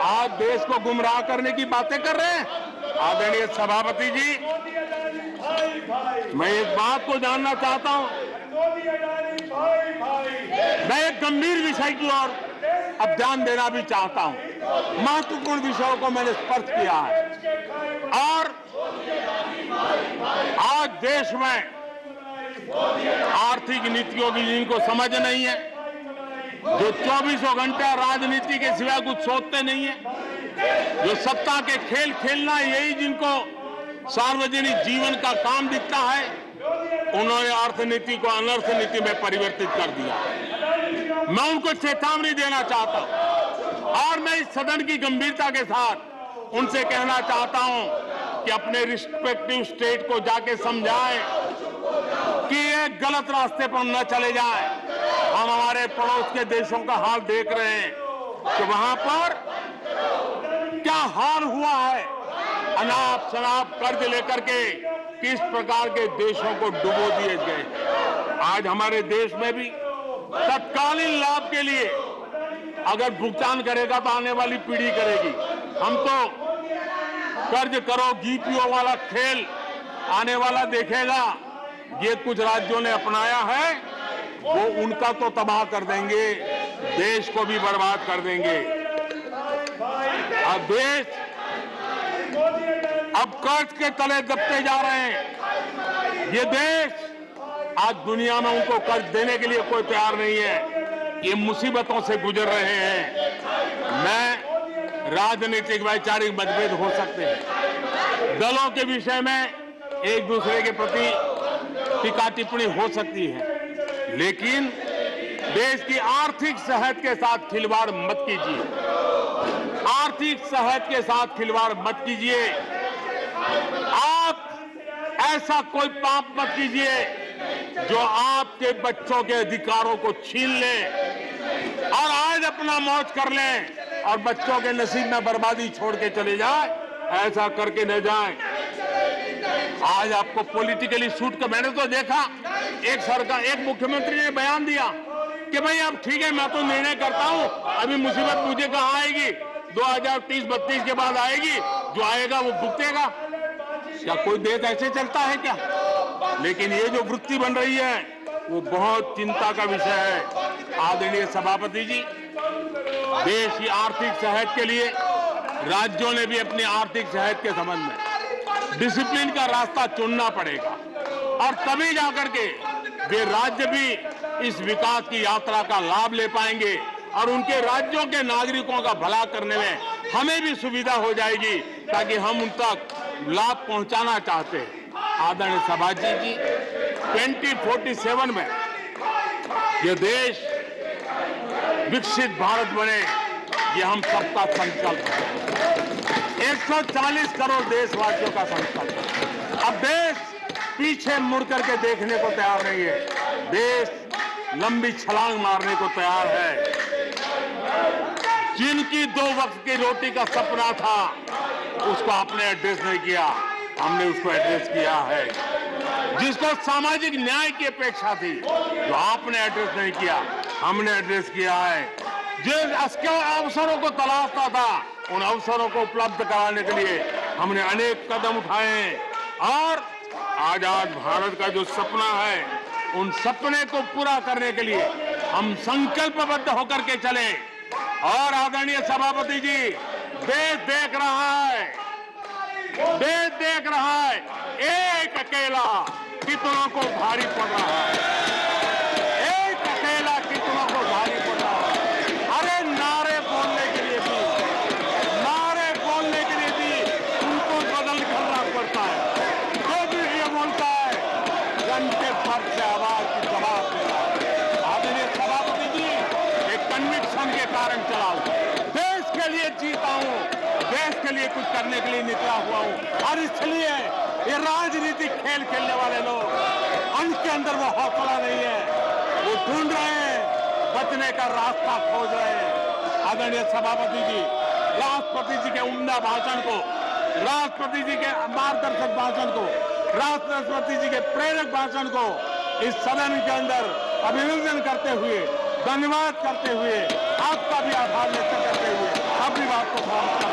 आज देश को गुमराह करने की बातें कर रहे हैं। आदरणीय सभापति जी, मैं एक बात को जानना चाहता हूं। मैं एक गंभीर विषय की ओर अब ध्यान देना भी चाहता हूं। महत्वपूर्ण विषयों को मैंने स्पर्श किया है और आज देश में आर्थिक नीतियों की जिनको समझ नहीं है, जो 24 घंटा राजनीति के सिवा कुछ सोचते नहीं है, जो सत्ता के खेल खेलना यही जिनको सार्वजनिक जीवन का काम दिखता है, उन्होंने अर्थनीति को अनर्थ नीति में परिवर्तित कर दिया। मैं उनको चेतावनी देना चाहता हूं और मैं इस सदन की गंभीरता के साथ उनसे कहना चाहता हूं कि अपने रिस्पेक्टिव स्टेट को जाके समझाएं कि ये गलत रास्ते पर न चले जाएं। हम हमारे पड़ोस के देशों का हाल देख रहे हैं कि वहां पर क्या हाल हुआ है। अनाप शनाप कर्ज लेकर के किस प्रकार के देशों को डुबो दिए गए। आज हमारे देश में भी तत्कालीन लाभ के लिए अगर भुगतान करेगा तो आने वाली पीढ़ी करेगी। हम तो कर्ज करो जीपीओ वाला खेल आने वाला देखेगा। ये कुछ राज्यों ने अपनाया है, वो उनका तो तबाह कर देंगे, देश को भी बर्बाद कर देंगे। अब देश अब कर्ज के तले दबते जा रहे हैं। ये देश आज दुनिया में उनको कर्ज देने के लिए कोई तैयार नहीं है। ये मुसीबतों से गुजर रहे हैं। मैं राजनीतिक वैचारिक मतभेद हो सकते हैं, दलों के विषय में एक दूसरे के प्रति टीका टिप्पणी हो सकती है, लेकिन देश की आर्थिक सेहत के साथ खिलवाड़ मत कीजिए। आर्थिक सेहत के साथ खिलवाड़ मत कीजिए। आप ऐसा कोई पाप मत कीजिए जो आपके बच्चों के अधिकारों को छीन ले और आज अपना मौज कर लें और बच्चों के नसीब में बर्बादी छोड़ के चले जाए। ऐसा करके न जाए। आज आपको पॉलिटिकली सूट का मैंने तो देखा, एक सरकार एक मुख्यमंत्री ने बयान दिया कि भाई अब ठीक है, मैं तो निर्णय करता हूं, अभी मुसीबत मुझे कहां आएगी, 2030-32 के बाद आएगी, जो आएगा वो भुगतेगा। क्या कोई देश ऐसे चलता है क्या? लेकिन ये जो वृत्ति बन रही है वो बहुत चिंता का विषय है। आदरणीय सभापति जी, देश की आर्थिक सेहत के लिए राज्यों ने भी अपनी आर्थिक सेहत के संबंध में डिसिप्लिन का रास्ता चुनना पड़ेगा और तभी जाकर के वे राज्य भी इस विकास की यात्रा का लाभ ले पाएंगे और उनके राज्यों के नागरिकों का भला करने में हमें भी सुविधा हो जाएगी, ताकि हम उन तक लाभ पहुंचाना चाहते हैं। आदरणीय सभापति जी, 2047 में यह देश विकसित भारत बने, ये हम सबका संकल्प है। 140 करोड़ देशवासियों का संकल्प है। अब देश पीछे मुड़ करके देखने को तैयार नहीं है। देश लंबी छलांग मारने को तैयार है। जिनकी 2 वक्त की रोटी का सपना था उसको आपने एड्रेस नहीं किया, हमने उसको एड्रेस किया है। जिसको सामाजिक न्याय की अपेक्षा थी जो आपने एड्रेस नहीं किया, हमने एड्रेस किया है। जिन अवसरों को तलाशता था उन अवसरों को उपलब्ध कराने के लिए हमने अनेक कदम उठाए हैं और आजाद भारत का जो सपना है उन सपने को पूरा करने के लिए हम संकल्पबद्ध होकर के चले। और आदरणीय सभापति जी, देश देख रहा है, देश देख रहा है, एक अकेला कितनों को भारी पड़ रहा है, एक अकेला कितनों को भारी पड़ रहा है। अरे नारे बोलने के लिए भी उनको बदल करना पड़ता है। जो भी ये बोलता है घंटे भर से आवाज की जवाब देना है। आदरणीय सभापति जी, एक कन्विक्शन के कारण चला हूं, देश के लिए जीता हूं, देश के लिए कुछ करने के लिए निकला हुआ हूं और इसलिए ये राजनीतिक खेल खेलने वाले लोग, उनके अंदर वो हौसला नहीं है, वो ढूंढ रहे हैं, बचने का रास्ता खोज रहे हैं। आदरणीय सभापति जी, राष्ट्रपति जी के उम्दा भाषण को, राष्ट्रपति जी के मार्गदर्शक भाषण को, राष्ट्रपति जी के प्रेरक भाषण को इस सदन के अंदर अभिनंदन करते हुए, धन्यवाद करते हुए, आपका भी आभार व्यक्त करते हुए अपनी बात को समाप्त